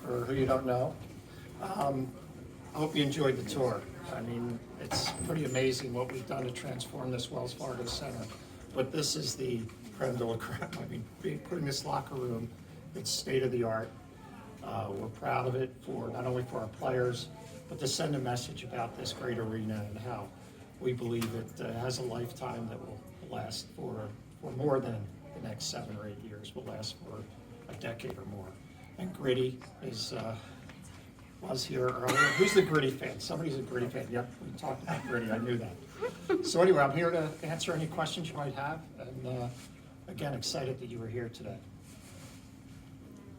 for who you don't know. I hope you enjoyed the tour. I mean, it's pretty amazing what we've done to transform this Wells Fargo Center. But this is the creme de la creme. I mean, putting this locker room, it's state of the art. We're proud of it for not only for our players, but to send a message about this great arena and how we believe it has a lifetime that will last for more than the next 7 or 8 years, will last for a decade or more. And Gritty was here earlier. Who's the Gritty fan? Somebody's a Gritty fan. Yep, we talked about Gritty, I knew that. So anyway, I'm here to answer any questions you might have, and again, excited that you were here today.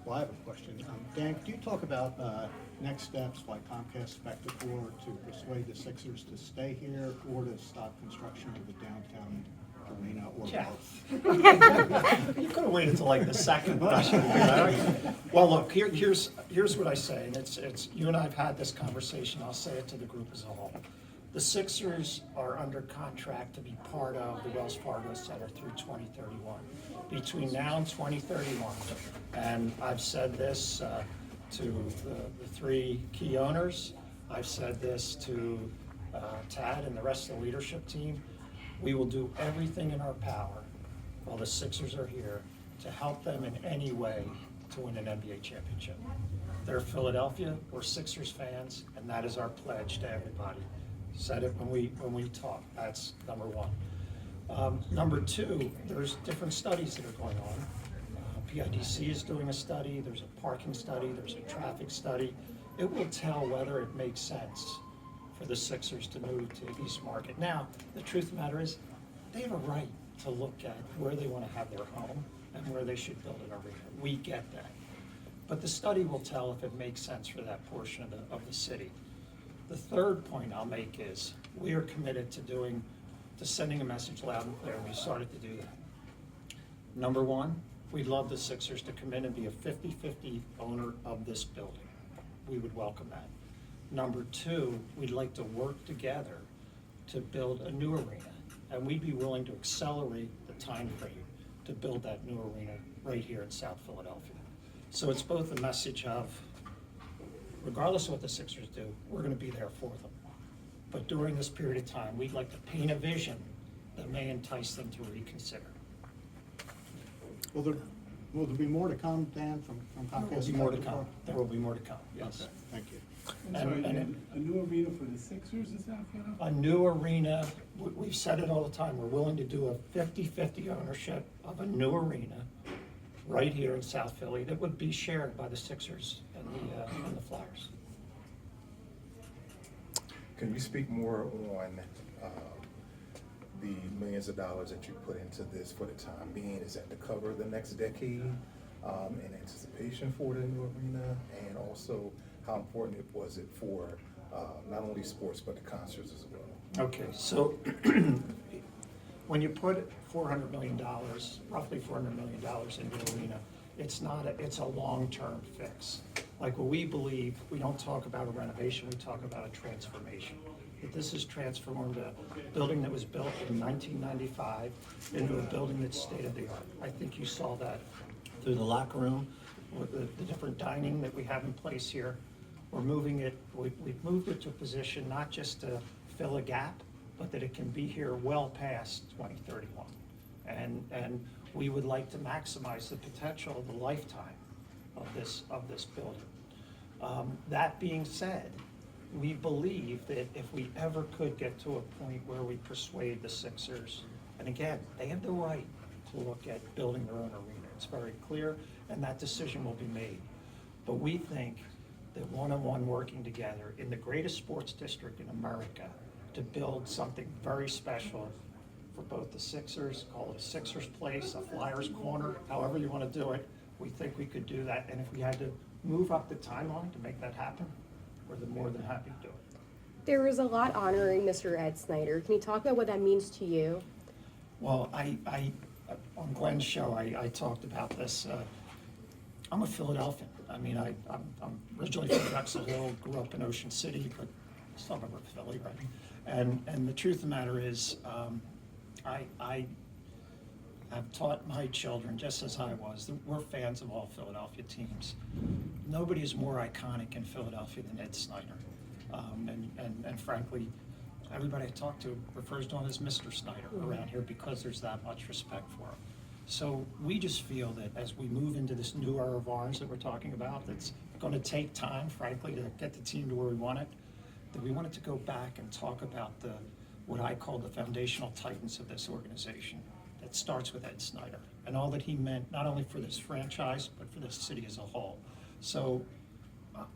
Well, I have a question. Dan, could you talk about next steps like Comcast Spectacor to persuade the Sixers to stay here or to stop construction of the downtown arena or both? You could have waited until like the second question. Well, look, here's what I say, and it's you and I have had this conversation. I'll say it to the group as a whole. The Sixers are under contract to be part of the Wells Fargo Center through 2031. Between now and 2031, and I've said this to the 3 key owners. I've said this to Tad and the rest of the leadership team. We will do everything in our power while the Sixers are here to help them in any way to win an NBA championship. They're Philadelphia, we're Sixers fans, and that is our pledge to everybody. Said it when we talk. That's number one. Number two, there's different studies that are going on. PIDC is doing a study, there's a parking study, there's a traffic study. It will tell whether it makes sense for the Sixers to move to East Market. Now, the truth of the matter is, they have a right to look at where they want to have their home and where they should build an arena. We get that. But the study will tell if it makes sense for that portion of the city. The third point I'll make is we are committed to sending a message loud and clear, and we started to do that. Number one, we'd love the Sixers to come in and be a 50-50 owner of this building. We would welcome that. Number two, we'd like to work together to build a new arena, and we'd be willing to accelerate the time frame to build that new arena right here in South Philadelphia. So it's both a message of, regardless of what the Sixers do, we're going to be there for them. But during this period of time, we'd like to paint a vision that may entice them to reconsider. Will there be more to come, Dan, from Comcast? There will be more to come. There will be more to come, yes. Okay, thank you. A new arena for the Sixers in South Philadelphia? A new arena, we've said it all the time, we're willing to do a 50-50 ownership of a new arena right here in South Philly that would be shared by the Sixers and the Flyers. Can you speak more on the millions of dollars that you put into this for the time being? Is that to cover the next decade in anticipation for the new arena? And also, how important was it for not only sports but the concerts as well? Okay, so when you put $400 million, roughly $400 million into the arena, it's a long-term fix. Like what we believe, we don't talk about a renovation, we talk about a transformation. That this has transformed a building that was built in 1995 into a building that's state-of-the-art. I think you saw that through the locker room, with the different dining that we have in place here. We're moving it, we've moved it to a position not just to fill a gap, but that it can be here well past 2031. And we would like to maximize the potential of the lifetime of this building. That being said, we believe that if we ever could get to a point where we persuade the Sixers, and again, they have the right to look at building their own arena. It's very clear, and that decision will be made. But we think that one-on-one working together in the greatest sports district in America to build something very special for both the Sixers, call it a Sixers place, a Flyers corner, however you want to do it, we think we could do that. And if we had to move up the timeline to make that happen, we're more than happy to do it. There was a lot honoring Mr. Ed Snyder. Can you talk about what that means to you? Well, I on Glenn's show, I talked about this. I'm a Philadelphian. I mean, I'm originally from Drexel Hill, grew up in Ocean City, but suburb of Philly, right? And the truth of the matter is, have taught my children, just as I was, that we're fans of all Philadelphia teams. Nobody is more iconic in Philadelphia than Ed Snyder. And frankly, everybody I talk to refers to him as Mr. Snyder around here because there's that much respect for him. So we just feel that as we move into this new era of ours that we're talking about, that's going to take time, frankly, to get the team to where we want it, that we wanted to go back and talk about what I call the foundational titans of this organization. That starts with Ed Snyder and all that he meant, not only for this franchise, but for this city as a whole. So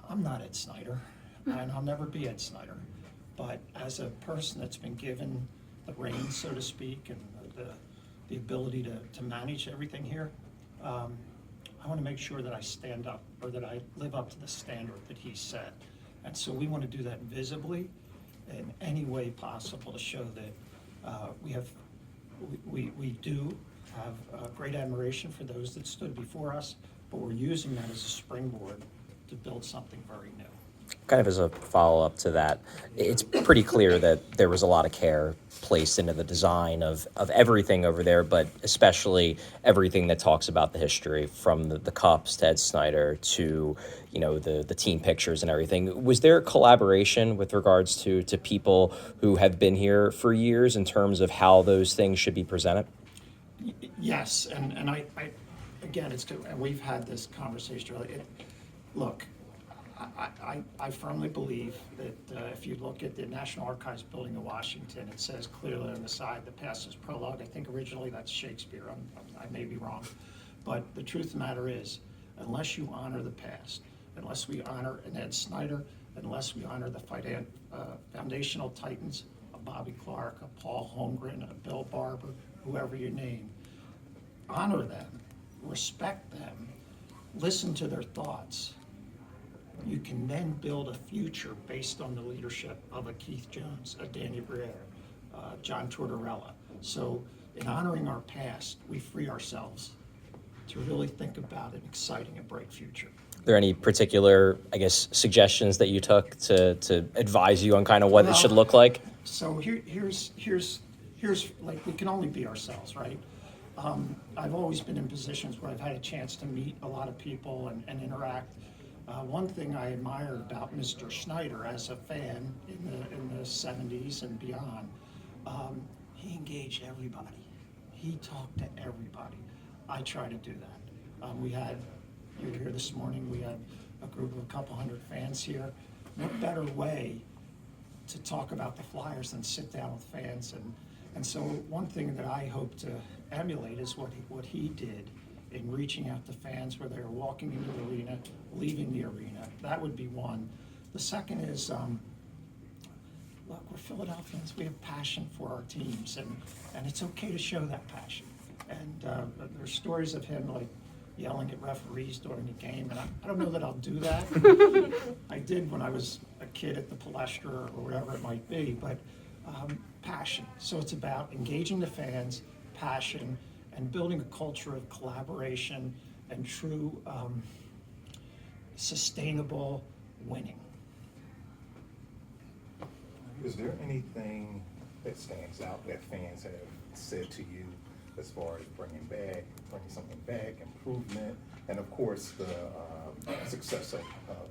I'm not Ed Snyder, and I'll never be Ed Snyder. But as a person that's been given the reins, so to speak, and the ability to manage everything here, I want to make sure that I stand up, or that I live up to the standard that he set. And so we want to do that visibly in any way possible to show that we do have great admiration for those that stood before us, but we're using that as a springboard to build something very new. Kind of as a follow-up to that, it's pretty clear that there was a lot of care placed into the design of everything over there, but especially everything that talks about the history, from the cups to Ed Snyder to, you know, the team pictures and everything. Was there collaboration with regards to people who have been here for years in terms of how those things should be presented? Yes, and I again, it's good, and we've had this conversation earlier. Look, I firmly believe that if you look at the National Archives building in Washington, it says clearly on the side, the past is prologue. I think originally that's Shakespeare. I may be wrong. But the truth of the matter is, unless you honor the past, unless we honor an Ed Snyder, unless we honor the foundational titans, a Bobby Clark, a Paul Holmgren, a Bill Barber, whoever you name, honor them, respect them, listen to their thoughts, you can then build a future based on the leadership of a Keith Jones, a Danny Briere, John Tortorella. So in honoring our past, we free ourselves to really think about an exciting and bright future. Are there any particular, I guess, suggestions that you took to advise you on kind of what it should look like? So here's like, we can only be ourselves, right? I've always been in positions where I've had a chance to meet a lot of people and interact. One thing I admired about Mr. Snyder as a fan in the 70s and beyond, he engaged everybody. He talked to everybody. I try to do that. You were here this morning, we had a group of a couple hundred fans here. What better way to talk about the Flyers than sit down with fans? And so one thing that I hope to emulate is what he did in reaching out to fans where they were walking into the arena, leaving the arena. That would be one. The second is, look, we're Philadelphians. We have passion for our teams, and it's okay to show that passion. And there's stories of him like yelling at referees during the game, and I don't know that I'll do that. I did when I was a kid at the Palestra or whatever it might be, but passion. So it's about engaging the fans, passion, and building a culture of collaboration and true sustainable winning. Is there anything that stands out that fans have said to you as far as bringing something back, improvement, and of course the success of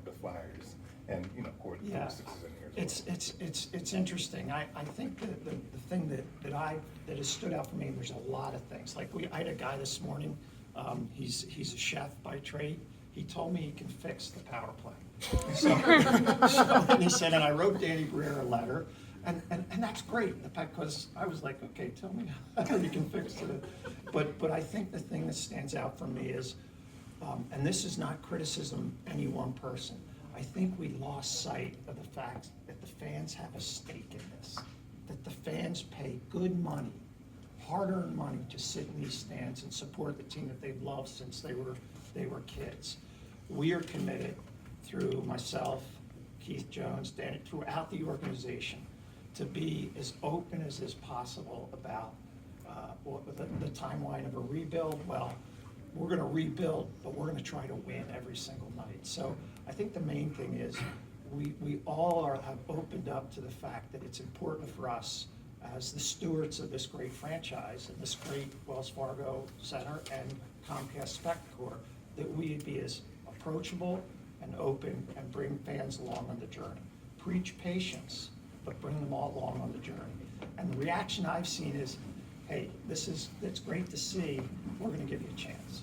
the Flyers, and of course Yeah. the success in here. It's interesting. I think that the thing that has stood out for me, there's a lot of things. Like I had a guy this morning, he's a chef by trade. He told me he can fix the power play. So and he said, and I wrote Danny Briere a letter, and that's great, because I was like, okay, tell me how you can fix it. But I think the thing that stands out for me is, and this is not criticism any one person, I think we lost sight of the fact that the fans have a stake in this, that the fans pay good money, hard-earned money, to sit in these stands and support the team that they've loved since they were kids. We are committed, through myself, Keith Jones, Danny, throughout the organization, to be as open as is possible about the timeline of a rebuild. Well, we're going to rebuild, but we're going to try to win every single night. So I think the main thing is we all have opened up to the fact that it's important for us as the stewards of this great franchise and this great Wells Fargo Center and Comcast Spectacor, that we be as approachable and open and bring fans along on the journey. Preach patience, but bring them all along on the journey. And the reaction I've seen is, hey, it's great to see, we're gonna give you a chance.